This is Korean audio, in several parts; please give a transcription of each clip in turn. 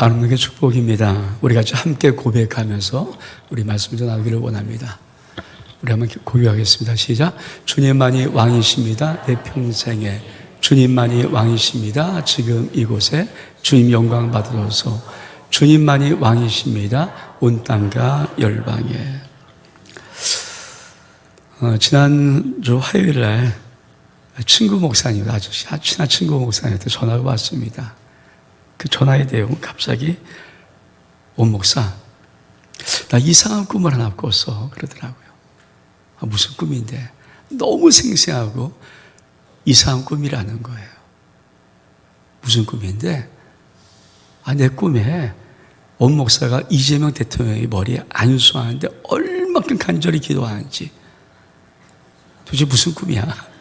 하나님의 축복입니다. 우리 같이 함께 고백하면서 우리 말씀 좀 나누기를 원합니다. 우리 한번 고백하겠습니다. 시작. 주님만이 왕이십니다. 내 평생에 주님만이 왕이십니다. 지금 이곳에 주님 영광 받으소서. 주님만이 왕이십니다. 온 땅과 열방에. 지난주 화요일날 친구 목사님, 아주 친한 친구 목사님한테 전화가 왔습니다. 그 전화의 내용은 갑자기 온 목사, 나 이상한 꿈을 하나 꿨어 그러더라고요. 무슨 꿈인데? 너무 생생하고 이상한 꿈이라는 거예요. 무슨 꿈인데? 내 꿈에 온 목사가 이재명 대통령의 머리에 안수하는데 얼마큼 간절히 기도하는지. 도대체 무슨 꿈이야?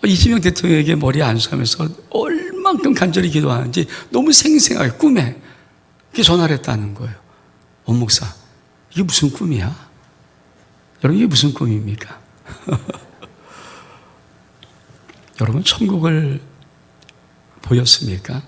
이재명 대통령에게 머리에 안수하면서 얼만큼 간절히 기도하는지 너무 생생하게 꿈에 이렇게 전화를 했다는 거예요. 온 목사, 이게 무슨 꿈이야? 여러분, 이게 무슨 꿈입니까? 여러분, 천국을 보였습니까?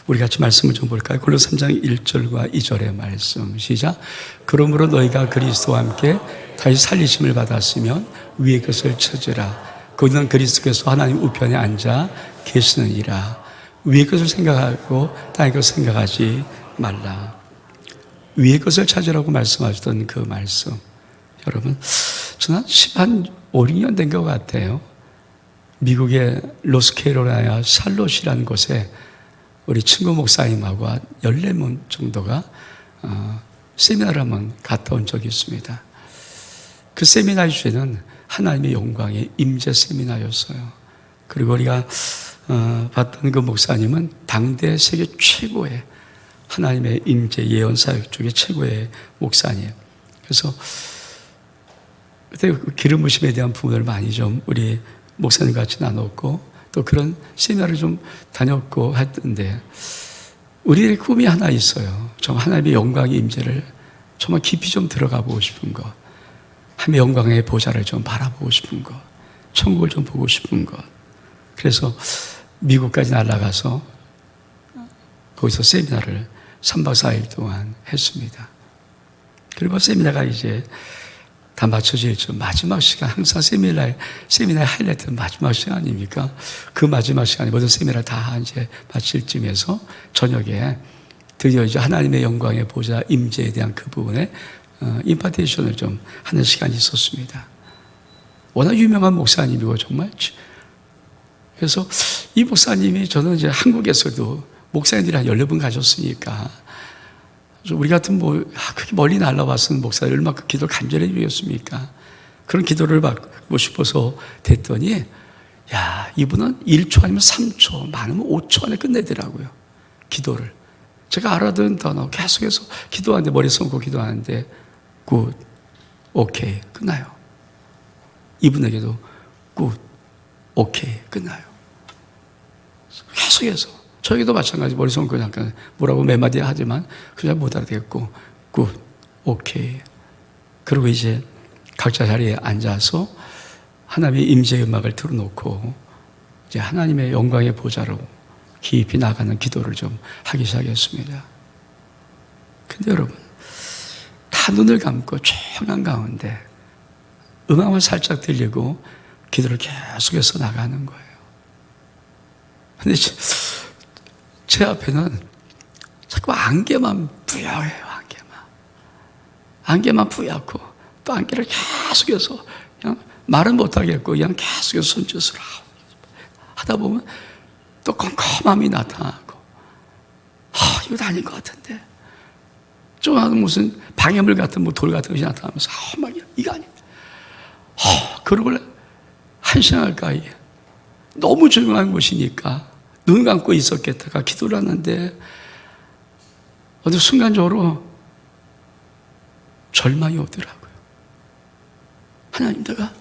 우리 같이 말씀을 좀 볼까요? 골로새 3장 1절과 2절의 말씀 시작. 그러므로 너희가 그리스도와 함께 다시 살리심을 받았으면 위의 것을 찾으라. 거기는 그리스도께서 하나님 우편에 앉아 계시느니라. 위의 것을 생각하고 땅의 것을 생각하지 말라. 위의 것을 찾으라고 말씀하셨던 그 말씀, 여러분, 저는 한 5, 6년 된 것 같아요. 미국의 노스캐롤라이나 샬롯이라는 곳에 우리 친구 목사님하고 14명 정도가 세미나를 한번 갔다 온 적이 있습니다. 그 세미나의 주제는 하나님의 영광의 임재 세미나였어요. 그리고 우리가 봤던 그 목사님은 당대 세계 최고의 하나님의 임재 예언 사역 중에 최고의 목사님. 그래서 그때 기름 부심에 대한 부분을 많이 좀 우리 목사님 같이 나눴고, 또 그런 세미나를 좀 다녔고 했던데, 우리의 꿈이 하나 있어요. 좀 하나님의 영광의 임재를 정말 깊이 좀 들어가 보고 싶은 것, 하나님의 영광의 보좌를 좀 바라보고 싶은 것, 천국을 좀 보고 싶은 것. 그래서 미국까지 날아가서 거기서 세미나를 3박 4일 동안 했습니다. 그리고 세미나가 이제 다 맞춰질 좀 마지막 시간, 항상 세미나의 하이라이트는 마지막 시간입니까? 그 마지막 시간에 모든 세미나를 다 이제 마칠 쯤에서 저녁에 드디어 이제 하나님의 영광의 보좌 임재에 대한 그 부분에 임파테이션을 좀 하는 시간이 있었습니다. 워낙 유명한 목사님이고 정말. 그래서 이 목사님이, 저는 이제 한국에서도 목사님들이 한 14분 가셨으니까 우리 같은 그렇게 멀리 날아왔은 목사들 얼마큼 기도를 간절히 드렸습니까? 그런 기도를 받고 싶어서 됐더니, 야, 이분은 1초 아니면 3초, 많으면 5초 안에 끝내더라고요. 기도를. 제가 알아듣는 단어 계속해서 기도하는데, 머리 숨고 기도하는데, 굿, 오케이, 끝나요. 이분에게도 굿, 오케이, 끝나요. 계속해서. 저에게도 마찬가지, 머리 숨고 잠깐 뭐라고 몇 마디 하지만 그냥 못 알아듣겠고, 굿, 오케이. 그리고 이제 각자 자리에 앉아서 하나님의 임재의 음악을 틀어놓고 이제 하나님의 영광의 보좌로 깊이 나가는 기도를 좀 하기 시작했습니다. 근데 여러분, 다 눈을 감고 조용한 가운데 음악만 살짝 들리고 기도를 계속해서 나가는 거예요. 근데 제 앞에는 자꾸 안개만 뿌옇해요. 안개만 뿌옇고, 또 안개를 계속해서 그냥 말은 못하겠고 그냥 계속해서 손짓을 하다 보면 또 컴컴함이 나타나고, 이거 아닌 것 같은데, 좀 무슨 방해물 같은 돌 같은 것이 나타나면서 막 이거 아니야. 그러고 한 시간 가까이 너무 조용한 곳이니까 눈 감고 있었겠다가 기도를 하는데 어느 순간적으로 절망이 오더라고요. 하나님, 내가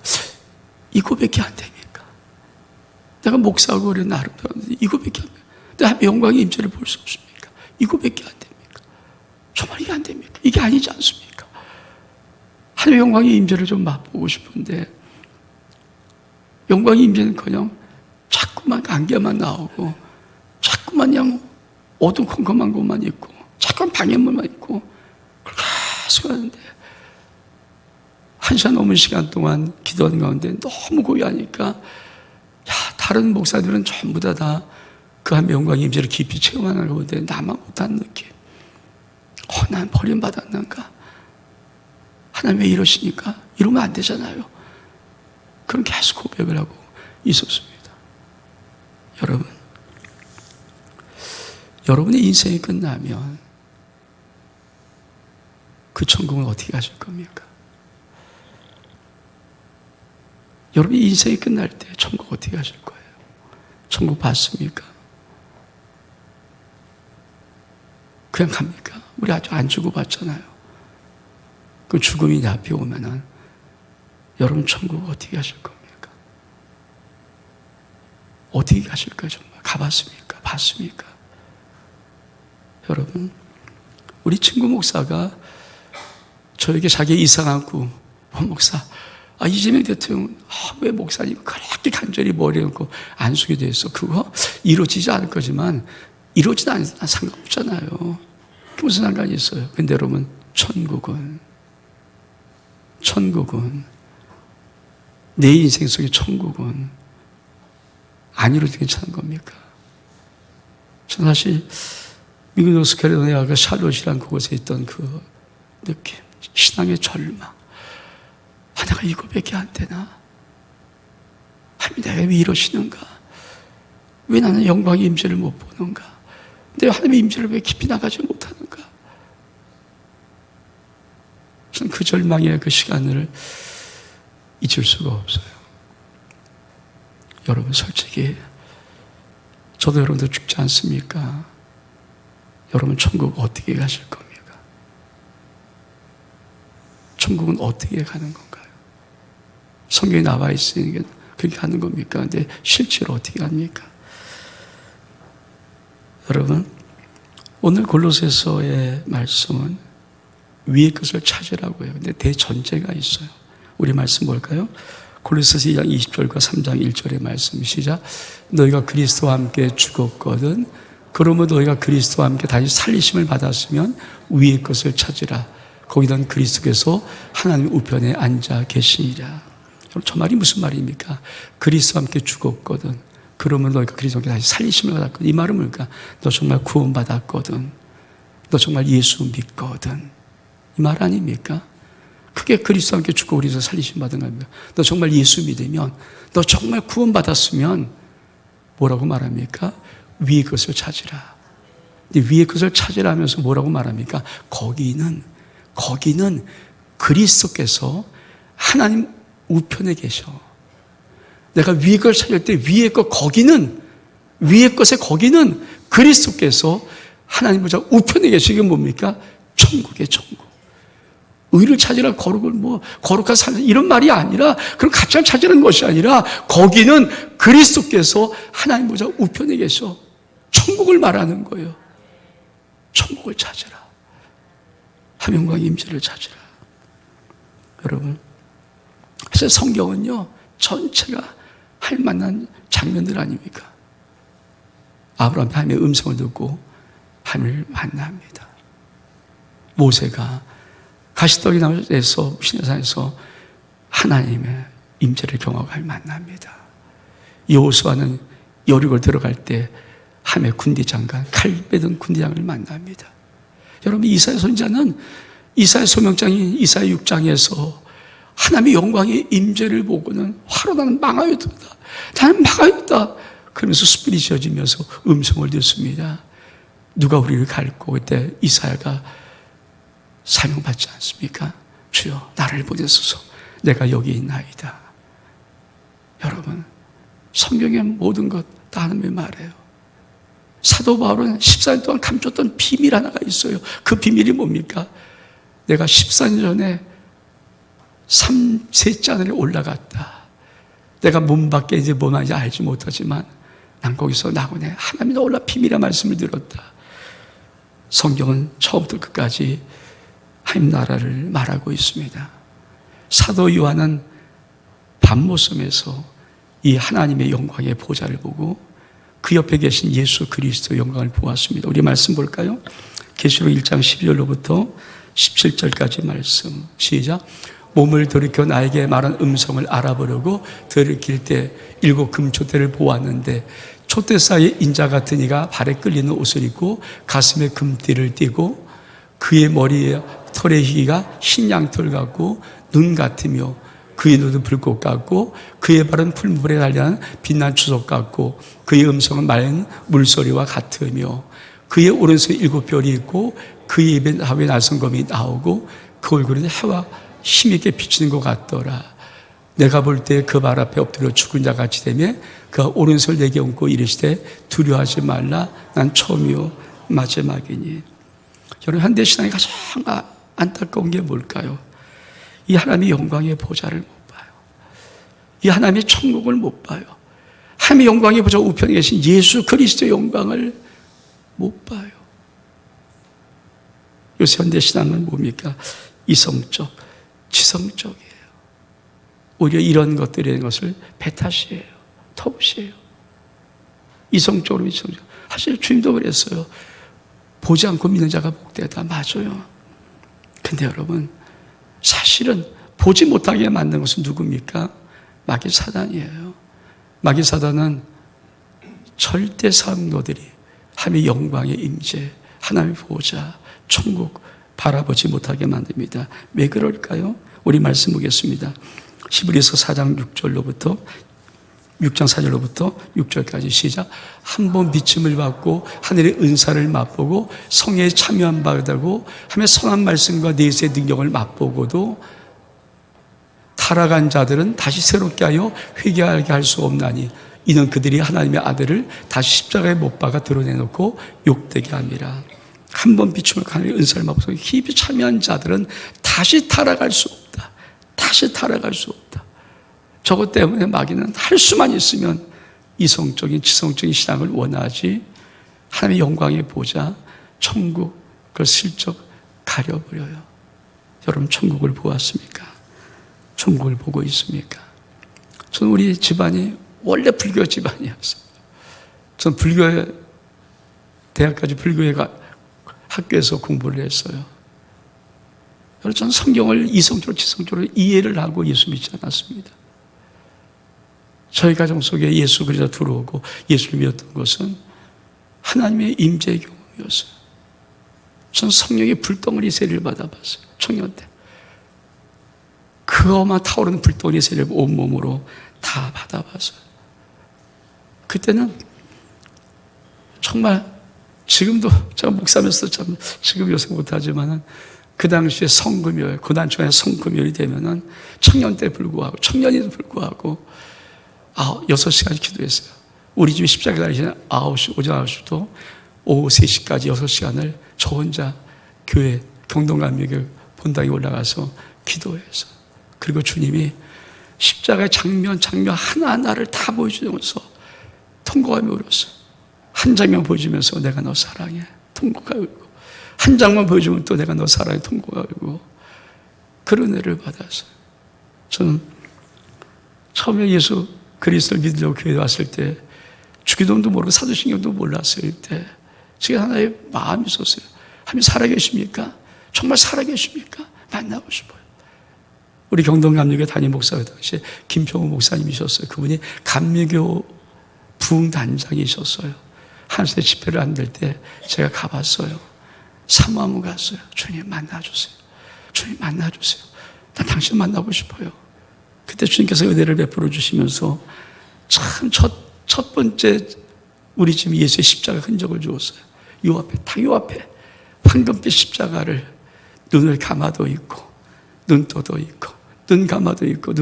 이거밖에 안 됩니까? 내가 목사하고 그래 나름대로 이거밖에 안 됩니까? 내가 영광의 임재를 볼 수 없습니까? 이거밖에 안 됩니까? 정말 이게 안 됩니까? 이게 아니지 않습니까? 하나님의 영광의 임재를 좀 맛보고 싶은데, 영광의 임재는커녕 자꾸만 안개만 나오고 자꾸만 그냥 어두컴컴한 곳만 있고 잠깐 방해물만 있고 그렇게 계속 하는데 1시간 넘은 시간 동안 기도하는 가운데 너무 고요하니까 다른 목사들은 전부 다 그 한 영광의 임재를 깊이 체험하는 가운데 나만 못하는 느낌. 난 버림받았는가? 하나님 왜 이러시니까? 이러면 안 되잖아요. 그럼 계속 고백을 하고 있었습니다. 여러분의 인생이 끝나면 그 천국은 어떻게 가실 겁니까? 여러분의 인생이 끝날 때 천국 어떻게 가실 거예요? 천국 봤습니까? 그냥 갑니까? 우리 아직 안 죽어봤잖아요. 그 죽음이 내 앞에 오면은 여러분 천국 어떻게 가실 겁니까? 어떻게 가실까요? 정말 가봤습니까? 봤습니까? 여러분, 우리 친구 목사가 저에게 자기 이상한 꿈, 목사, 이재명 대통령, 왜 목사님 그렇게 간절히 머리 얹고 안수게 됐어? 그거 이루어지지 않을 거지만, 이루어지지 않으면 상관없잖아요. 무슨 상관이 있어요? 근데 여러분, 천국은, 내 인생 속의 천국은 안 이루어도 괜찮은 겁니까? 저는 사실, 미국 노스캐롤라이나 샬롯이라는 그곳에 있던 그 느낌, 신앙의 절망. 내가 이거밖에 안 되나? 하나님 내가 왜 이러시는가? 왜 나는 영광의 임재를 못 보는가? 내가 하나님의 임재를 왜 깊이 나가지 못하는가? 저는 그 절망의 그 시간을 잊을 수가 없어요. 여러분 솔직히 저도 여러분도 죽지 않습니까? 여러분 천국 어떻게 가실 겁니까? 천국은 어떻게 가는 건가요? 성경에 나와 있으니까 그렇게 가는 겁니까? 근데 실제로 어떻게 갑니까? 여러분, 오늘 골로새서의 말씀은 위의 것을 찾으라고 해요. 근데 대전제가 있어요. 우리 말씀 뭘까요? 골로새서 2장 20절과 3장 1절의 말씀 시작. 너희가 그리스도와 함께 죽었거든 그러므로 너희가 그리스도와 함께 다시 살리심을 받았으면 위의 것을 찾으라. 거기는 그리스도께서 하나님 우편에 앉아 계시니라. 저 말이 무슨 말입니까? 그리스도와 함께 죽었거든 그러면 너희가 그리스도와 함께 다시 살리심을 받았거든. 이 말은 뭘까? 너 정말 구원받았거든. 너 정말 예수 믿거든. 이 말 아닙니까? 그게 그리스도와 함께 죽고 그리스도 살리심 받은 겁니다. 너 정말 예수 믿으면, 너 정말 구원받았으면 뭐라고 말합니까? 위의 것을 찾으라. 근데 위의 것을 찾으라 하면서 뭐라고 말합니까? 거기는 그리스도께서 하나님 우편에 계셔. 내가 위의 걸 찾을 때 위의 것의 거기는 그리스도께서 하나님 보좌 우편에 계시게 뭡니까? 천국의 천국. 의를 찾으라 거룩한 삶 이런 말이 아니라 그런 가치를 찾으라는 것이 아니라 거기는 그리스도께서 하나님 보좌 우편에 계셔. 천국을 말하는 거예요. 천국을 찾으라. 하명광의 임재를 찾으라. 여러분, 사실 성경은요 전체가 할 만한 장면들 아닙니까? 아브라함이 하나님의 음성을 듣고 하나님을 만납니다. 모세가 가시떡이 나무에서 시내산에서 하나님의 임재를 경험하고 만납니다. 여호수아는 여리고를 들어갈 때 하나님의 군대장관, 칼 빼든 군대장을 만납니다. 여러분, 이사야 선지자는 이사야 소명장인 이사야 6장에서 하나님의 영광의 임재를 보고는 화로 나는 망하였다. 나는 망하였다. 그러면서 숯불이 지어지면서 음성을 듣습니다. 누가 우리를 갈고 그때 이사야가 사명받지 않습니까? 주여 나를 보내소서 내가 여기 있나이다. 여러분, 성경의 모든 것 다 하나님의 말이에요. 사도 바울은 14년 동안 감췄던 비밀 하나가 있어요. 그 비밀이 뭡니까? 내가 14년 전에 셋째 하늘에 올라갔다. 내가 문 밖에 이제 뭐 하는지 알지 못하지만 난 거기서 나고네 하나님이 올라 비밀의 말씀을 들었다. 성경은 처음부터 끝까지 하나님 나라를 말하고 있습니다. 사도 요한은 밤모섬에서 이 하나님의 영광의 보좌를 보고 그 옆에 계신 예수 그리스도의 영광을 보았습니다. 우리 말씀 볼까요? 계시록 1장 12절로부터 17절까지 말씀. 시작. 몸을 돌이켜 나에게 말한 음성을 알아보려고 돌이킬 때 7 금촛대를 보았는데 촛대 사이에 인자 같은 이가 발에 끌리는 옷을 입고 가슴에 금띠를 띠고 그의 머리에 털의 희가 흰 양털 같고 눈 같으며 그의 눈은 불꽃 같고 그의 발은 풀물에 달려난 빛난 추석 같고 그의 음성은 맑은 물소리와 같으며 그의 오른손에 7별이 있고 그의 입에 하루의 날성검이 나오고 그 얼굴은 해와 힘있게 비치는 것 같더라. 내가 볼 때 그 발 앞에 엎드려 죽은 자 같이 되며 그가 오른손을 내게 얹고 이르시되 두려워하지 말라. 난 처음이요 마지막이니. 여러분, 현대신앙이 가장 안타까운 게 뭘까요? 이 하나님의 영광의 보좌를 못 봐요. 이 하나님의 천국을 못 봐요. 하나님의 영광의 보좌 우편에 계신 예수 그리스도의 영광을 못 봐요. 요새 현대신앙은 뭡니까? 이성적, 지성적이에요. 오히려 이런 것들의 것을 배탓이에요. 탓이에요. 이성적으로 이성적. 사실 주님도 그랬어요. 보지 않고 믿는 자가 복되다. 맞아요. 근데 여러분, 사실은 보지 못하게 만든 것은 누굽니까? 마귀 사단이에요. 마귀 사단은 절대 성도들이 하나님의 영광의 임재, 하나님의 보호자, 천국 바라보지 못하게 만듭니다. 왜 그럴까요? 우리 말씀 보겠습니다. 히브리서 4장 6절로부터 6장 4절로부터 6절까지 시작. 한 번 비침을 받고 하늘의 은사를 맛보고 성회에 참여한 바다고 하며 선한 말씀과 내세의 능력을 맛보고도 타락한 자들은 다시 새롭게 하여 회개하게 할 수 없나니 이는 그들이 하나님의 아들을 다시 십자가에 못 박아 드러내놓고 욕되게 함이라. 한 번 비춤을 하늘의 은사를 맛보고 깊이 참여한 자들은 다시 타락할 수 없다. 다시 타락할 수 없다. 저것 때문에 마귀는 할 수만 있으면 이성적인 지성적인 신앙을 원하지 하나님의 영광의 보좌 천국 그걸 슬쩍 가려버려요. 여러분, 천국을 보았습니까? 천국을 보고 있습니까? 저는 우리 집안이 원래 불교 집안이었어요. 전 불교에 대학까지 불교에 학교에서 공부를 했어요. 여러분, 저는 성경을 이성적으로 지성적으로 이해를 하고 예수 믿지 않았습니다. 저희 가정 속에 예수 그리스도 들어오고 예수를 믿었던 것은 하나님의 임재의 경험이었어요. 저는 성령의 불덩어리 세례를 받아봤어요. 청년 때. 그거만 타오르는 불덩어리 세례를 온몸으로 다 받아봤어요. 그때는 정말 지금도 제가 목사면서 참 지금 요새 못하지만은 그 당시에 성금요일, 고난주간에 성금요일이 되면은 청년 때 불구하고, 청년에도 불구하고 6시까지 기도했어요. 우리 집이 십자가 날리시는 9시, 오전 9시부터 오후 3시까지 6시간을 저 혼자 교회 경동감리교 본당에 올라가서 기도해서, 그리고 주님이 십자가의 장면 하나하나를 다 보여주면서 통곡하며 울었어요. 한 장면 보여주면서 내가 너 사랑해, 통곡하고 울고, 한 장만 보여주면 또 내가 너 사랑해, 통곡하고 울고, 그런 은혜를 받았어요. 저는 처음에 예수 그리스도를 믿으려고 교회에 왔을 때 주기도문도 모르고 사도신경도 몰랐을 때 제가 하나의 마음이 있었어요. 하나님 살아계십니까? 정말 살아계십니까? 만나고 싶어요. 우리 경동감리교 담임 목사가 당시에 김평우 목사님이셨어요. 그분이 감리교 부흥단장이셨어요. 한시대 집회를 안 될 때 제가 가봤어요. 사모하면 갔어요. 주님 만나주세요. 주님 만나주세요. 나 당신 만나고 싶어요. 그때 주님께서 은혜를 베풀어 주시면서 참 첫 번째 우리 집 예수의 십자가 흔적을 주었어요. 요 앞에, 딱 요 앞에 황금빛 십자가를 눈을 감아도 있고 눈 떠도 있고 눈 감아도 있고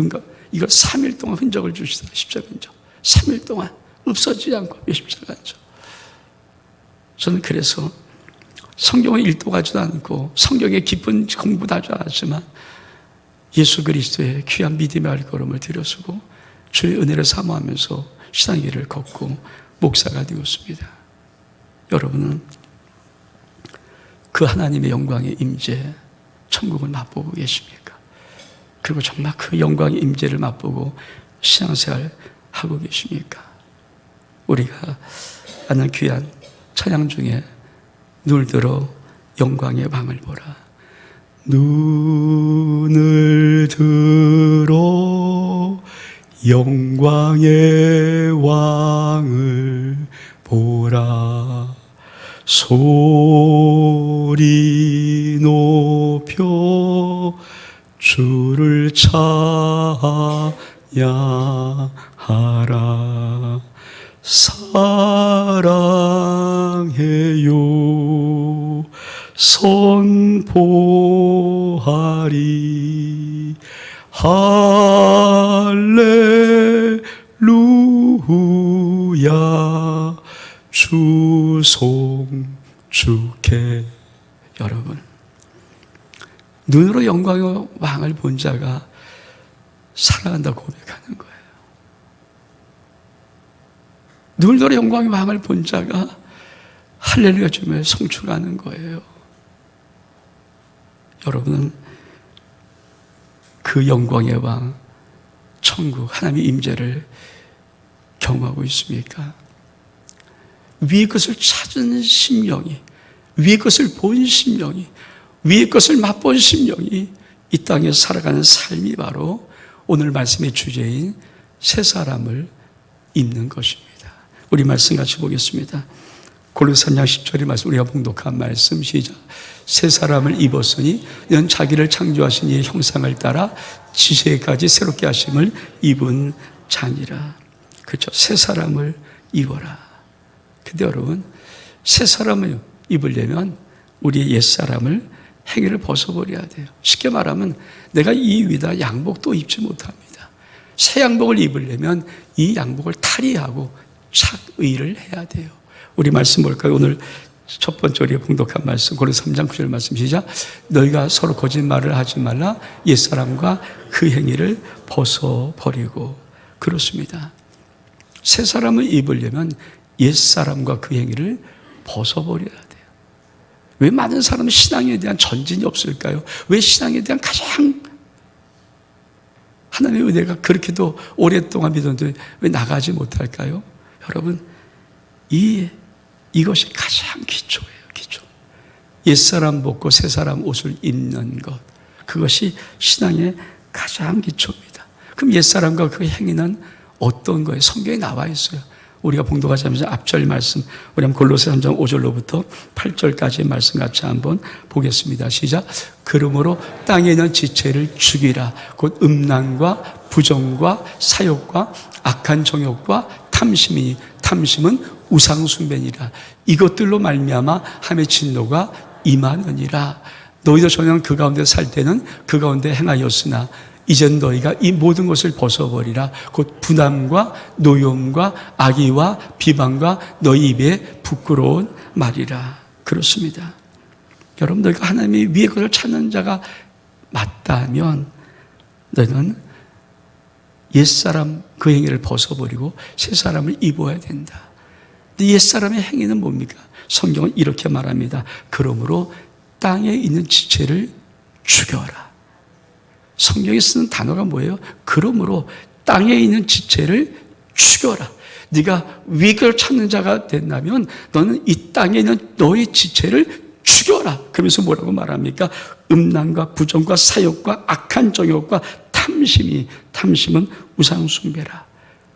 이걸 3일 동안 흔적을 주시더라고요. 십자가 흔적 3일 동안 없어지지 않고 십자가 흔적. 저는 그래서 성경을 읽도가지도 않고 성경의 깊은 공부도 하지 않았지만 예수 그리스도의 귀한 믿음의 발걸음을 들여쓰고 주의 은혜를 사모하면서 신앙길을 걷고 목사가 되었습니다. 여러분은 그 하나님의 영광의 임재, 천국을 맛보고 계십니까? 그리고 정말 그 영광의 임재를 맛보고 신앙생활 하고 계십니까? 우리가 하는 귀한 찬양 중에 눈을 들어 영광의 왕을 보라. 눈을 들어 영광의 왕을 보라. 소리 높여 주를 찬양하라. 사랑해요 선포하리. 할렐루야 주송 주께. 여러분, 눈으로 영광의 왕을 본 자가 사랑한다 고백하는 거예요. 눈으로 영광의 왕을 본 자가 할렐루야 주며 성축하는 거예요. 여러분은 그 영광의 왕, 천국, 하나님의 임재를 경험하고 있습니까? 위의 것을 찾은 심령이, 위의 것을 본 심령이, 위의 것을 맛본 심령이 이 땅에 살아가는 삶이 바로 오늘 말씀의 주제인 새 사람을 입는 것입니다. 우리 말씀 같이 보겠습니다. 골로새 3장 10절의 말씀, 우리가 봉독한 말씀 시작. 새 사람을 입었으니 이는 자기를 창조하신 이의 형상을 따라 지체까지 새롭게 하심을 입은 자니라. 그렇죠? 새 사람을 입어라. 근데 여러분, 새 사람을 입으려면 우리의 옛사람을 행위를 벗어버려야 돼요. 쉽게 말하면 내가 이 위에다 양복도 입지 못합니다. 새 양복을 입으려면 이 양복을 탈의하고 착의를 해야 돼요. 우리 말씀 볼까요? 오늘 첫 번째 우리가 봉독한 말씀, 골로새 3장 9절 말씀 시작. 너희가 서로 거짓말을 하지 말라. 옛사람과 그 행위를 벗어버리고. 그렇습니다. 새 사람을 입으려면 옛사람과 그 행위를 벗어버려야 돼요. 왜 많은 사람은 신앙에 대한 전진이 없을까요? 왜 신앙에 대한 가장 하나님의 은혜가 그렇게도 오랫동안 믿었는데 왜 나가지 못할까요? 여러분, 이것이 가장 기초예요. 기초. 옛사람 벗고 새사람 옷을 입는 것, 그것이 신앙의 가장 기초입니다. 그럼 옛사람과 그 행위는 어떤 거예요? 성경에 나와 있어요. 우리가 봉독하자면서 앞절 말씀, 우리 한번 골로새 3장 5절로부터 8절까지의 말씀 같이 한번 보겠습니다. 시작. 그러므로 땅에 있는 지체를 죽이라. 곧 음란과 부정과 사욕과 악한 정욕과 탐심이니 탐심은 우상 숭배니라. 이것들로 말미암아 함의 진노가 임하느니라. 너희도 전혀 그 가운데 살 때는 그 가운데 행하였으나 이젠 너희가 이 모든 것을 벗어버리라. 곧 분함과 노여움과 악의와 비방과 너희 입에 부끄러운 말이라. 그렇습니다. 여러분, 너희가 하나님의 위의 것을 찾는 자가 맞다면 너희는 옛사람 그 행위를 벗어버리고 새사람을 입어야 된다. 근데 옛사람의 행위는 뭡니까? 성경은 이렇게 말합니다. 그러므로 땅에 있는 지체를 죽여라. 성경에 쓰는 단어가 뭐예요? 그러므로 땅에 있는 지체를 죽여라. 네가 위의 것을 찾는 자가 된다면 너는 이 땅에 있는 너의 지체를 죽여라. 그러면서 뭐라고 말합니까? 음란과 부정과 사욕과 악한 정욕과 탐심은 우상 숭배라.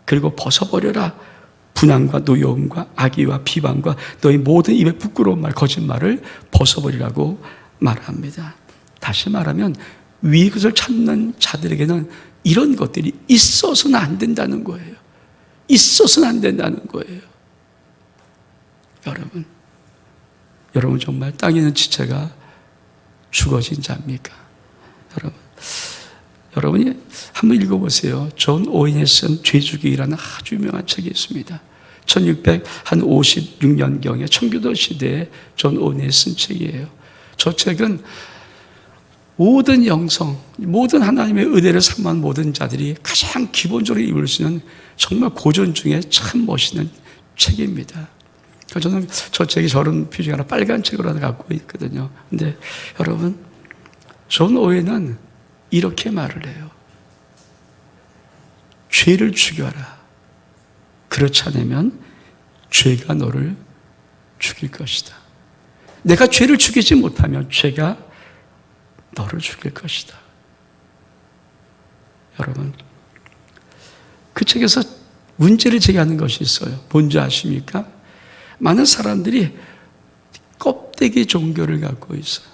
그리고 벗어버려라. 분함과 노여움과 악의와 비방과 너희 모든 입에 부끄러운 말, 거짓말을 벗어버리라고 말합니다. 다시 말하면 위의 것을 찾는 자들에게는 이런 것들이 있어서는 안 된다는 거예요. 있어서는 안 된다는 거예요. 여러분 정말 땅에 있는 지체가 죽어진 자입니까? 여러분이 한번 읽어보세요. 존 오웬이 쓴 죄죽이라는 아주 유명한 책이 있습니다. 1656년경에 청교도 시대에 존 오웬이 쓴 책이에요. 저 책은 모든 영성, 모든 하나님의 은혜를 삼은 모든 자들이 가장 기본적으로 읽을 수 있는 정말 고전 중에 참 멋있는 책입니다. 저는 저 책이 저런 표지가 하나 빨간 책으로 하나 갖고 있거든요. 근데 여러분, 존 오웬은 이렇게 말을 해요. 죄를 죽여라. 그렇지 않으면 죄가 너를 죽일 것이다. 내가 죄를 죽이지 못하면 죄가 너를 죽일 것이다. 여러분, 그 책에서 문제를 제기하는 것이 있어요. 뭔지 아십니까? 많은 사람들이 껍데기 종교를 갖고 있어요.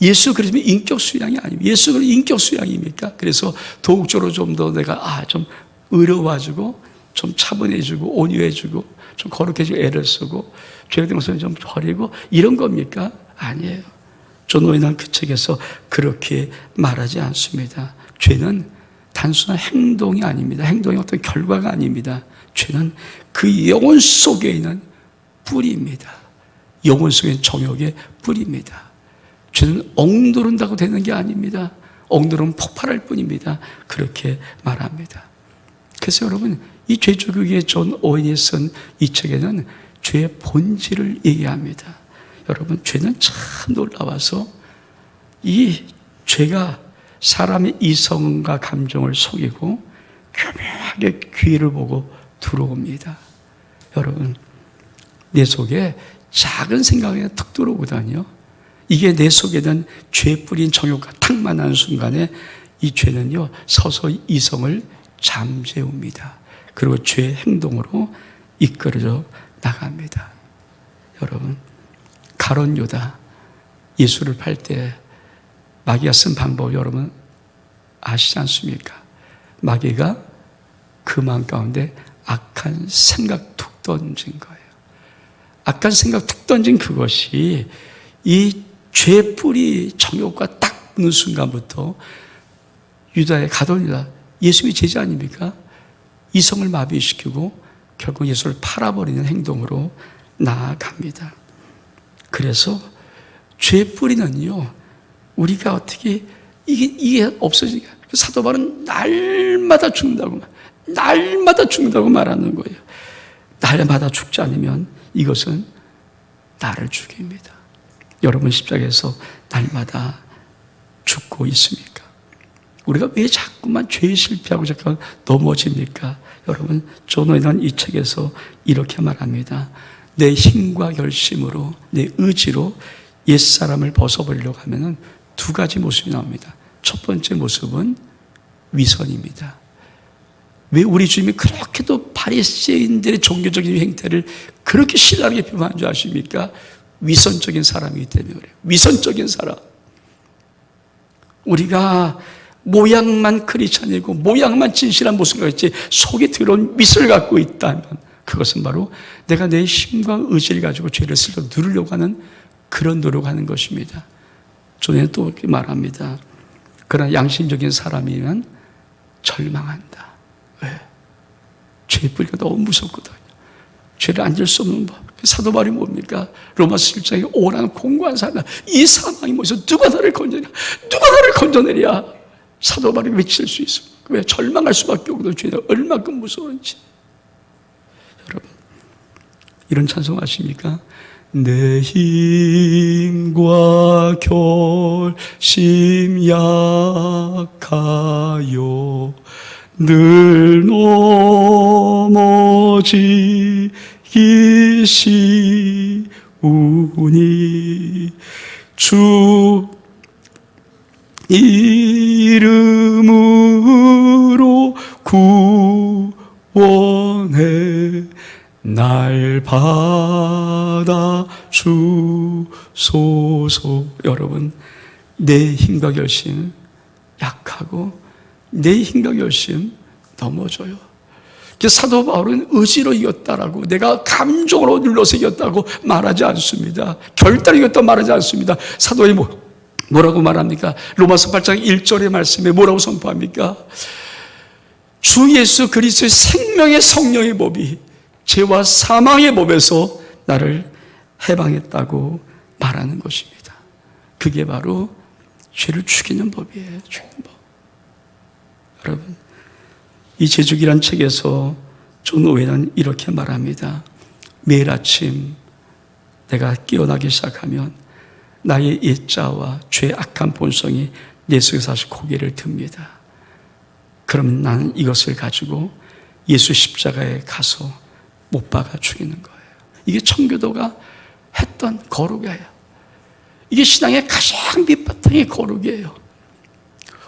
예수 그리스도는 인격 수양이 아닙니다. 예수 그리스도는 인격 수양입니까? 그래서 도덕적으로 좀 더 내가 좀 의로워지고 좀 차분해지고 온유해지고 좀 거룩해지고 애를 쓰고 죄된 것을 좀 버리고 이런 겁니까? 아니에요. 존 오웬은 그 책에서 그렇게 말하지 않습니다. 죄는 단순한 행동이 아닙니다. 행동이 어떤 결과가 아닙니다. 죄는 그 영혼 속에 있는 뿌리입니다. 영혼 속에 있는 정욕의 뿌리입니다. 죄는 억누른다고 되는 게 아닙니다. 억누르면 폭발할 뿐입니다. 그렇게 말합니다. 그래서 여러분, 이 죄조국의 존 오웬이 쓴 이 책에는 죄의 본질을 얘기합니다. 여러분, 죄는 참 놀라워서 이 죄가 사람의 이성과 감정을 속이고 교묘하게 귀를 보고 들어옵니다. 여러분, 내 속에 작은 생각이 툭 들어오거든요. 이게 내 속에는 죄 뿌린 정욕과 탁 만나는 순간에 이 죄는요, 서서히 이성을 잠재웁니다. 그리고 죄의 행동으로 이끌어져 나갑니다. 여러분, 가룟 유다 예수를 팔 때 마귀가 쓴 방법 여러분 아시지 않습니까? 마귀가 그 마음 가운데 악한 생각 툭 던진 거예요. 악한 생각 툭 던진 그것이 이 죄 뿌리 정욕과 딱 붙는 순간부터 유다의 가룟 유다, 예수의 제자 아닙니까? 이성을 마비시키고 결국 예수를 팔아버리는 행동으로 나아갑니다. 그래서 죄 뿌리는요, 우리가 어떻게 이게 없어지니까 사도 바울은 날마다 죽는다고 말하는 거예요. 날마다 죽지 않으면 이것은 나를 죽입니다. 여러분 십자가에서 날마다 죽고 있습니까? 우리가 왜 자꾸만 죄에 실패하고 자꾸만 넘어집니까? 여러분, 존 오웬은 이 책에서 이렇게 말합니다. 내 힘과 결심으로, 내 의지로 옛사람을 벗어버리려고 하면 두 가지 모습이 나옵니다. 첫 번째 모습은 위선입니다. 왜 우리 주님이 그렇게도 바리새인들의 종교적인 행태를 그렇게 신랄하게 비판한 줄 아십니까? 위선적인 사람이기 때문에 그래요. 위선적인 사람. 우리가 모양만 크리스찬이고 모양만 진실한 모습과 같이 속에 들어온 미를 갖고 있다면 그것은 바로 내가 내 힘과 의지를 가지고 죄를 슬쩍 누르려고 하는 그런 노력하는 것입니다. 저는 또 이렇게 말합니다. 그러나 양심적인 사람이면 절망한다. 왜? 죄 뿌리가 너무 무섭거든요. 죄를 앉을 수 없는 법. 사도 바울이 뭡니까? 로마서 7장에 오라는 공고한 사람, 이 사망이 뭐해서 누가 나를 건져내랴? 누가 나를 건져내랴? 사도 바울이 외칠 수 있습니다. 왜? 절망할 수밖에 없거든요. 죄가 얼마큼 무서운지. 여러분, 이런 찬송 아십니까? 내 힘과 결심 약하여 늘 넘어지기 쉬우니 주 이름으로 구원해 날 받아 주소서. 여러분, 내 힘과 결심 약하고 내 힘과 결심 넘어져요. 사도 바울은 의지로 이겼다라고, 내가 감정으로 눌러서 이겼다고 말하지 않습니다. 결단을 이겼다고 말하지 않습니다. 사도의 뭐라고 말합니까? 로마서 8장 1절의 말씀에 뭐라고 선포합니까? 주 예수 그리스도의 생명의 성령의 법이 죄와 사망의 법에서 나를 해방했다고 말하는 것입니다. 그게 바로 죄를 죽이는 법이에요. 죽이는 법. 여러분, 이 제죽이란 책에서 존 오웬은 이렇게 말합니다. 매일 아침 내가 깨어나기 시작하면 나의 옛자와 죄의 악한 본성이 내 속에서 다시 고개를 듭니다. 그러면 나는 이것을 가지고 예수 십자가에 가서 못 박아 죽이는 거예요. 이게 청교도가 했던 거룩이에요. 이게 신앙의 가장 밑바탕의 거룩이에요.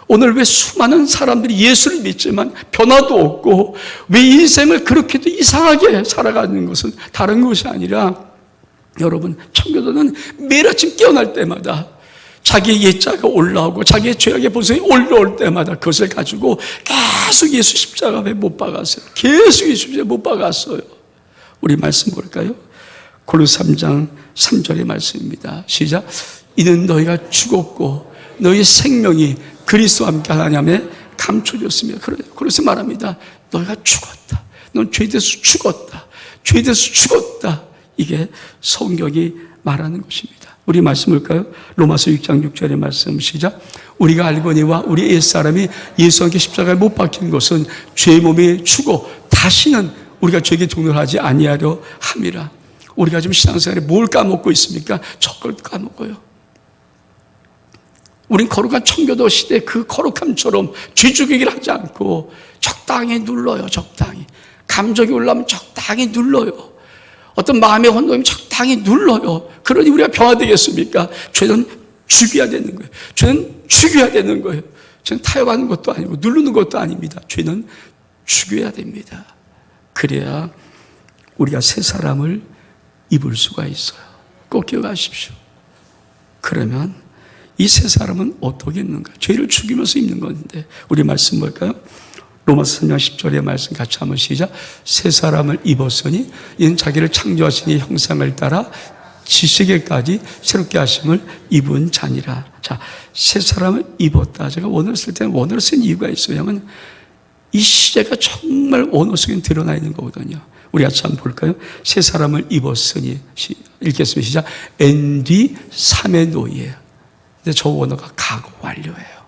오늘 왜 수많은 사람들이 예수를 믿지만 변화도 없고 왜 인생을 그렇게도 이상하게 살아가는 것은 다른 것이 아니라, 여러분, 청교도는 매일 아침 깨어날 때마다 자기의 옛자가 올라오고 자기의 죄악의 보상이 올라올 때마다 그것을 가지고 계속 예수 십자가 앞에 못 박았어요. 계속 예수 십자가에 못 박았어요. 우리 말씀 볼까요? 골로새 3장 3절의 말씀입니다. 시작. 이는 너희가 죽었고 너희 생명이 그리스도와 함께 하나님에 감춰졌습니다. 그래서 말합니다. 너희가 죽었다. 넌 죄에 대해서 죽었다. 죄에 대해서 죽었다. 이게 성경이 말하는 것입니다. 우리 말씀 볼까요? 로마서 6장 6절의 말씀 시작. 우리가 알거니와 우리 옛사람이 예수와 함께 십자가에 못 박힌 것은 죄의 몸에 죽어 다시는 우리가 죄에게 동일하지 아니하려 함이라. 우리가 지금 신앙생활에 뭘 까먹고 있습니까? 저걸 까먹어요. 우린 거룩한 청교도 시대 그 거룩함처럼 죄 죽이기를 하지 않고 적당히 눌러요. 적당히. 감정이 올라오면 적당히 눌러요. 어떤 마음의 혼동이면 적당히 눌러요. 그러니 우리가 변화되겠습니까? 죄는 죽여야 되는 거예요. 죄는 죽여야 되는 거예요. 죄는 타협하는 것도 아니고 누르는 것도 아닙니다. 죄는 죽여야 됩니다. 그래야 우리가 새 사람을 입을 수가 있어요. 꼭 기억하십시오. 그러면 이 새 사람은 어떻게 입는가? 죄를 죽이면서 입는 건데, 우리 말씀 볼까요? 로마서 3장 10절의 말씀 같이 한번 시작. 새 사람을 입었으니 이는 자기를 창조하시니 형상을 따라 지식에까지 새롭게 하심을 입은 자니라. 자, 새 사람을 입었다. 제가 원어를 쓸 때는 원어를 쓴 이유가 있어요. 왜냐하면 이 시제가 정말 원어 속에 드러나 있는 거거든요. 우리 같이 한번 볼까요? 새 사람을 입었으니, 읽겠습니다. 시작. 엔디 3의 노이에요. 근데 저 원어가 과거 완료예요.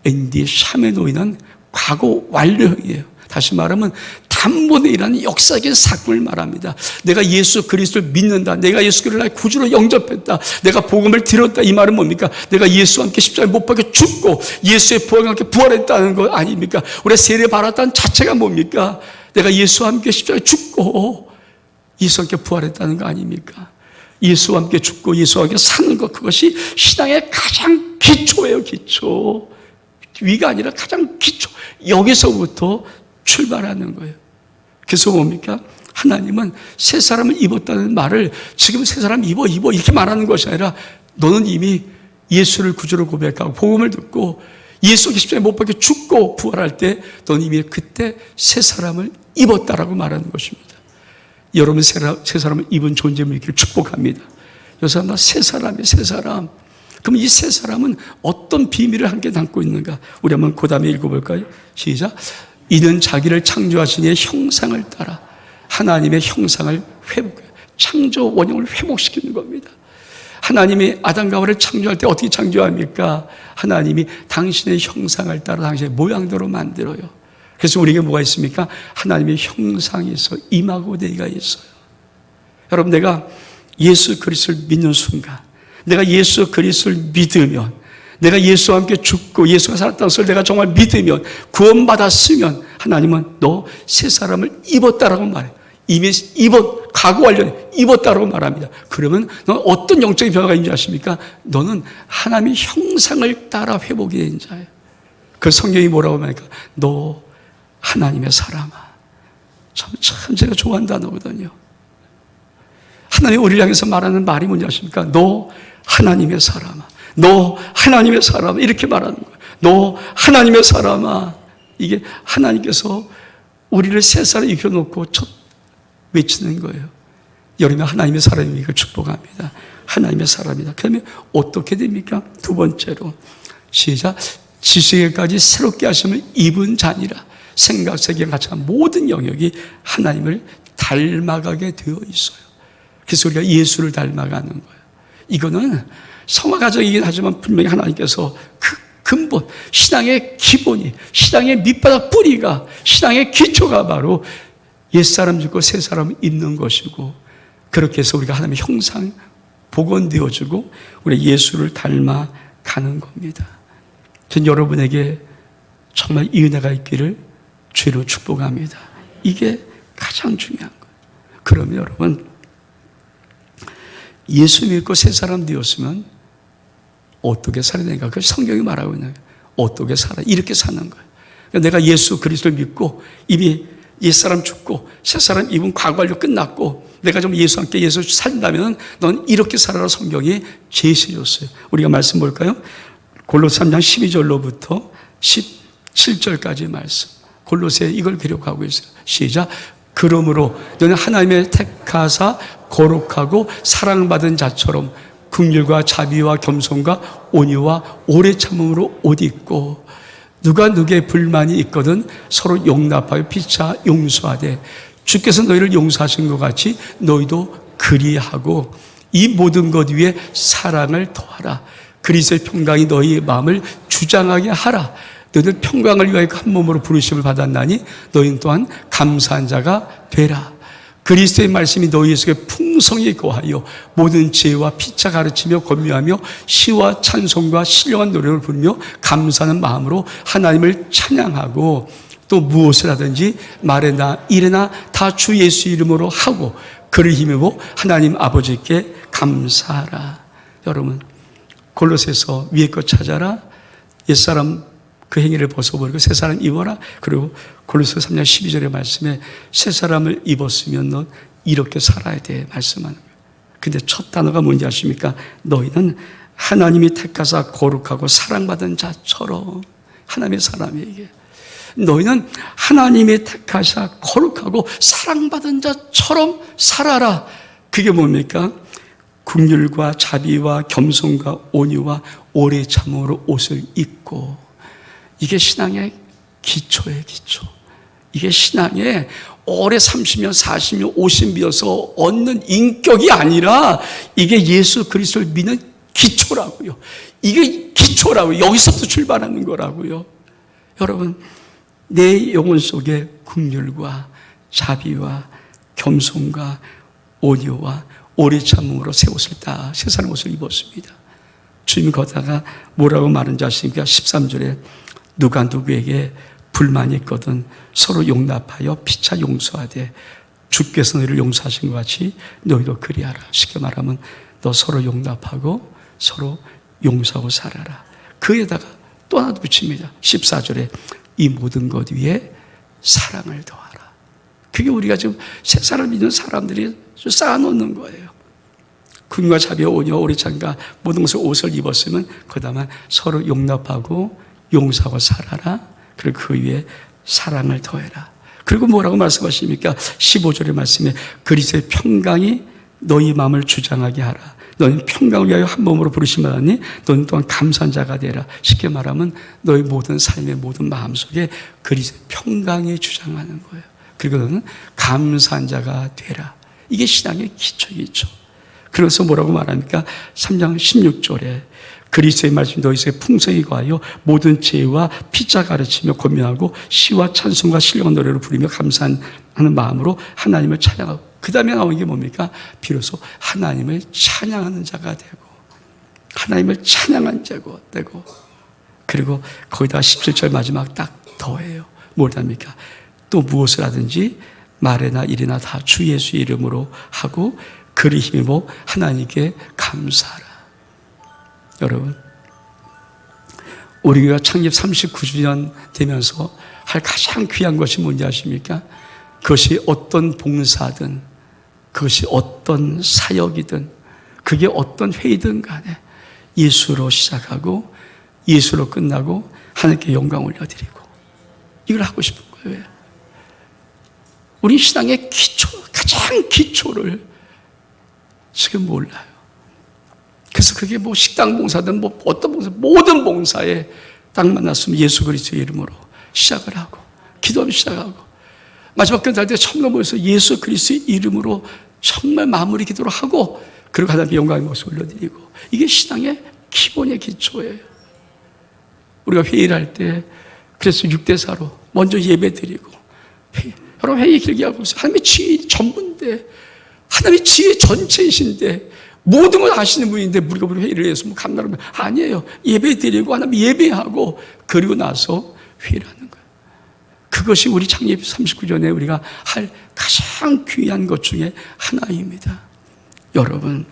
엔디 3의 노이는 과거 완료형이에요. 다시 말하면 단번에 일어나는 역사적인 사건을 말합니다. 내가 예수 그리스도를 믿는다. 내가 예수 그리스도를 나의 구주로 영접했다. 내가 복음을 들었다. 이 말은 뭡니까? 내가 예수와 함께 십자가에 못 박혀 죽고 예수의 부활과 함께 부활했다는 거 아닙니까? 우리가 세례 받았다는 자체가 뭡니까? 내가 예수와 함께 십자가에 죽고 예수와 함께 부활했다는 거 아닙니까? 예수와 함께 죽고 예수와 함께 사는 것, 그것이 신앙의 가장 기초예요. 기초. 위가 아니라 가장 기초. 여기서부터 출발하는 거예요. 그래서 뭡니까? 하나님은 새 사람을 입었다는 말을 지금 새 사람 입어 이렇게 말하는 것이 아니라, 너는 이미 예수를 구주로 고백하고 복음을 듣고 예수 십자가에 못 박혀 죽고 부활할 때 너는 이미 그때 새 사람을 입었다라고 말하는 것입니다. 여러분 새 사람을 입은 존재물이기를 축복합니다. 이 사람 다 새 사람이에요. 새 사람. 그럼 이 새 사람은 어떤 비밀을 함께 담고 있는가? 우리 한번 그 다음에 읽어볼까요? 시작. 이는 자기를 창조하신 이의 형상을 따라 하나님의 형상을 회복해요. 창조 원형을 회복시키는 겁니다. 하나님이 아담과 하와를 창조할 때 어떻게 창조합니까? 하나님이 당신의 형상을 따라 당신의 모양대로 만들어요. 그래서 우리에게 뭐가 있습니까? 하나님의 형상이 있어. 임하고 내가 있어요. 여러분, 내가 예수 그리스도를 믿는 순간, 내가 예수 그리스도를 믿으면, 내가 예수와 함께 죽고 예수가 살았다는 것을 내가 정말 믿으면, 구원받았으면 하나님은 너 새 사람을 입었다라고 말해요. 이미 과거 완료 입었다라고 말합니다. 그러면 너는 어떤 영적인 변화가 있는지 아십니까? 너는 하나님의 형상을 따라 회복이 된 자예요. 그 성경이 뭐라고 말합니까? 너 하나님의 사람아. 참 제가 좋아하는 단어거든요. 하나님이 우리를 향해서 말하는 말이 뭔지 아십니까? 너 하나님의 사람아. 너 하나님의 사람아. 이렇게 말하는 거예요. 너 하나님의 사람아. 이게 하나님께서 우리를 새 사람에 입혀놓고 첫 외치는 거예요. 여러분 하나님의 사람이니까 축복합니다. 하나님의 사람이다. 그러면 어떻게 됩니까? 두 번째로 시작. 지식에까지 새롭게 하심을 입은 자니라. 생각, 세계, 가치관 모든 영역이 하나님을 닮아가게 되어 있어요. 그래서 우리가 예수를 닮아가는 거예요. 이거는 성화가정이긴 하지만 분명히 하나님께서 그 근본, 신앙의 기본이, 신앙의 밑바닥 뿌리가, 신앙의 기초가 바로 옛사람 죽고 새사람 입는 것이고, 그렇게 해서 우리가 하나님의 형상 복원되어주고 우리 예수를 닮아가는 겁니다. 전 여러분에게 정말 이 은혜가 있기를 주로 축복합니다. 이게 가장 중요한 거예요. 그러면 여러분, 예수 믿고 새 사람 되었으면 어떻게 살아야 되는가? 그 성경이 말하고 있는 거예요. 어떻게 살아? 이렇게 사는 거예요. 내가 예수 그리스도를 믿고 이미 옛사람 죽고 새사람 입은 과거 완료 끝났고 내가 좀 예수와 함께 예수 살다면 넌 이렇게 살아라 성경이 제시해줬어요. 우리가 말씀 볼까요? 골로새 3장 12절로부터 17절까지 말씀. 골로새 이걸 기록하고 있어요. 시작. 그러므로 너는 하나님의 택하사 거룩하고 사랑받은 자처럼 긍휼과 자비와 겸손과 온유와 오래 참음으로 옷 입고 누가 누구의 불만이 있거든 서로 용납하여 피차 용서하되 주께서 너희를 용서하신 것 같이 너희도 그리하고 이 모든 것 위에 사랑을 더하라. 그리스도의 평강이 너희의 마음을 주장하게 하라. 너희들 평강을 위하여 한 몸으로 부르심을 받았나니 너희는 또한 감사한 자가 되라. 그리스도의 말씀이 너희 속에 풍성히 거하여 모든 지혜와 피차 가르치며 권유하며 시와 찬송과 신령한 노래를 부르며 감사하는 마음으로 하나님을 찬양하고 또 무엇을 하든지 말에나 일에나 다 주 예수 이름으로 하고 그를 힘입어 하나님 아버지께 감사하라. 여러분, 골로새서 위에 것 찾아라. 옛사람 그 행위를 벗어버리고 새 사람 입어라. 그리고 골로새 3장 12절의 말씀에 새 사람을 입었으면 넌 이렇게 살아야 돼 말씀하는 거예요. 근데 첫 단어가 뭔지 아십니까? 너희는 하나님이 택하사 거룩하고 사랑받은 자처럼. 하나님의 사람에게 너희는 하나님이 택하사 거룩하고 사랑받은 자처럼 살아라. 그게 뭡니까? 긍휼과 자비와 겸손과 온유와 오래 참음으로 옷을 입고. 이게 신앙의 기초예요, 기초. 이게 신앙의 오래 30년, 40년, 50년에서 얻는 인격이 아니라 이게 예수 그리스도를 믿는 기초라고요. 이게 기초라고요. 여기서부터 출발하는 거라고요. 여러분, 내 영혼 속에 긍휼과 자비와 겸손과 온유와 오래 참음으로 새 옷을 다 세상 옷을 입었습니다. 주님이 거다가 뭐라고 말한지 아십니까? 13절에 누가 누구에게 불만이 있거든 서로 용납하여 피차 용서하되 주께서 너희를 용서하신 것 같이 너희도 그리하라. 쉽게 말하면 너 서로 용납하고 서로 용서하고 살아라. 그에다가 또 하나 붙입니다. 14절에 이 모든 것 위에 사랑을 더하라. 그게 우리가 지금 세상을 믿는 사람들이 쌓아놓는 거예요. 긍휼과 자비와 온유와 오래 참음과 모든 것을 옷을 입었으면 그 다음에 서로 용납하고 용서하고 살아라. 그리고 그 위에 사랑을 더해라. 그리고 뭐라고 말씀하십니까? 15절의 말씀에 그리스도의 평강이 너희 마음을 주장하게 하라. 너는 평강을 위하여 한 몸으로 부르심을 받았니? 너는 또한 감사한 자가 되라. 쉽게 말하면 너희 모든 삶의 모든 마음속에 그리스도의 평강이 주장하는 거예요. 그리고 너는 감사한 자가 되라. 이게 신앙의 기초. 그래서 뭐라고 말합니까? 3장 16절에 그리스도의 말씀이 너희 속에 풍성히 거하여 모든 지혜와 피차 가르치며 권면하고 시와 찬송과 신령한 노래를 부르며 감사하는 마음으로 하나님을 찬양하고 그 다음에 나오는 게 뭡니까? 비로소 하나님을 찬양하는 자가 되고 하나님을 찬양한 자가 되고 그리고 거기다가 17절 마지막 딱 더해요. 뭘 합니까? 또 무엇을 하든지 말에나 일에나 다 주 예수 이름으로 하고 그를 힘입어 하나님께 감사하라. 여러분, 우리가 창립 39주년 되면서 할 가장 귀한 것이 뭔지 아십니까? 그것이 어떤 봉사든 그것이 어떤 사역이든 그게 어떤 회의든 간에 예수로 시작하고 예수로 끝나고 하나님께 영광 올려드리고 이걸 하고 싶은 거예요. 우리 신앙의 기초, 가장 기초를 지금 몰라요. 그래서 그게 뭐 식당 봉사든 뭐 어떤 봉사, 모든 봉사에 딱 만났으면 예수 그리스도의 이름으로 시작을 하고 기도하면 시작하고 마지막 끝날 때 처음 모여서 예수 그리스도의 이름으로 정말 마무리 기도를 하고 그리고 하나님께 영광의 모습을 올려드리고 이게 신앙의 기본의 기초예요. 우리가 회의를 할 때 그래서 6대4로 먼저 예배 드리고 여러분 회의 길게 하고 있어요. 하나님의 지혜 전부인데 하나님의 지혜 전체이신데 모든 걸 아시는 분인데 우리가 회의를 해서 뭐 감나라면 아니에요. 예배 드리고 하나님 예배하고 그리고 나서 회의를 하는 거예요. 그것이 우리 창립 39년에 우리가 할 가장 귀한 것 중에 하나입니다. 여러분,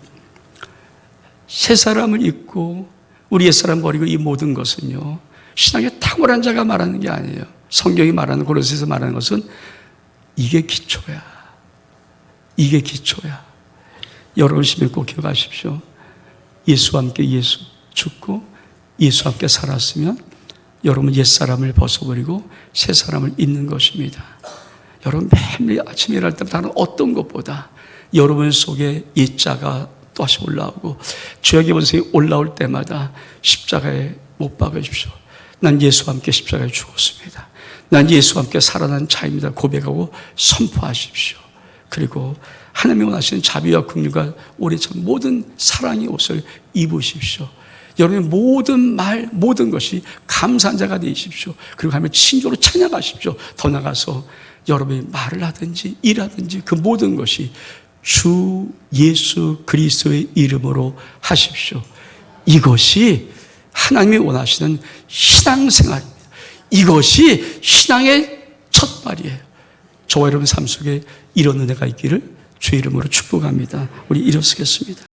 새 사람을 입고 우리 옛사람 버리고 이 모든 것은요, 신앙에 탁월한 자가 말하는 게 아니에요. 성경이 말하는, 고린도서에서 말하는 것은 이게 기초야. 이게 기초야. 여러분 시면 꼭 기억하십시오. 예수와 함께 예수 죽고 예수와 함께 살았으면 여러분 옛사람을 벗어버리고 새 사람을 입는 것입니다. 여러분 매일 아침에 일어날 때부터 하는 어떤 것보다 여러분 속에 옛자가 또다시 올라오고 죄악의 본성이 올라올 때마다 십자가에 못 박으십시오. 난 예수와 함께 십자가에 죽었습니다. 난 예수와 함께 살아난 자입니다. 고백하고 선포하십시오. 그리고 하나님이 원하시는 자비와 긍휼과 오래 참 모든 사랑의 옷을 입으십시오. 여러분의 모든 말, 모든 것이 감사한 자가 되십시오. 그리고 하나님을 친조로 찬양하십시오. 더 나가서 여러분이 말을 하든지 일하든지 그 모든 것이 주 예수 그리스도의 이름으로 하십시오. 이것이 하나님이 원하시는 신앙생활입니다. 이것이 신앙의 첫발이에요. 저와 여러분 삶 속에 이런 은혜가 있기를 주의 이름으로 축복합니다. 우리 일어서겠습니다.